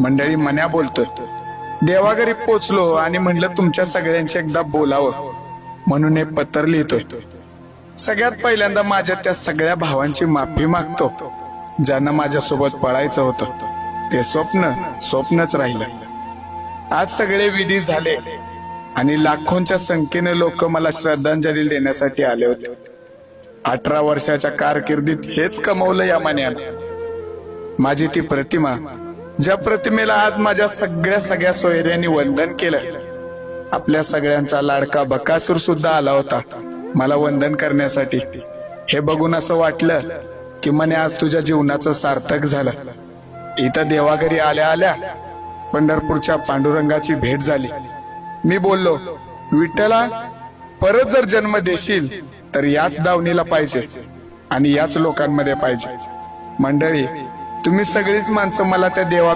मंडळी, मन्या बोलतोय. देवाघरी पोचलो आणि म्हणलं तुमच्या सगळ्यांशी एकदा बोलावं म्हणून हे पत्र लिहितोय. सगळ्यात पहिल्यांदा माझ्या त्या सगळ्या भावांची माफी मागतो ज्यांना माझ्यासोबत पळायचं होतं. ते स्वप्नच राहिलं. आज सगळे विधी झाले आणि लाखोंच्या संख्येने लोक मला श्रद्धांजली देण्यासाठी आले होते. 18 वर्षाच्या कारकिर्दीत हेच कमवलं या मन्यानं. माझी ती प्रतिमा, ज्या प्रतिमेला आज माझ्या सगळ्या सोयऱ्यांनी वंदन केलं. आपल्या सगळ्यांचा लाडका बकासूर सुद्धा आला होता मला वंदन करण्यासाठी. हे बघून असं वाटलं की मने आज तुझ्या जीवनाचं सार्थक झालं. इथं देवाघरी आल्या आल्या पंढरपूरच्या पांडुरंगाची भेट झाली. मी बोललो, विठ्ठला, परत जर जन्म देशील तर याच दावणीला पाहिजे आणि याच लोकांमध्ये पाहिजे. मंडळी, तुम्ही सगळीच माणसं मला त्या देवा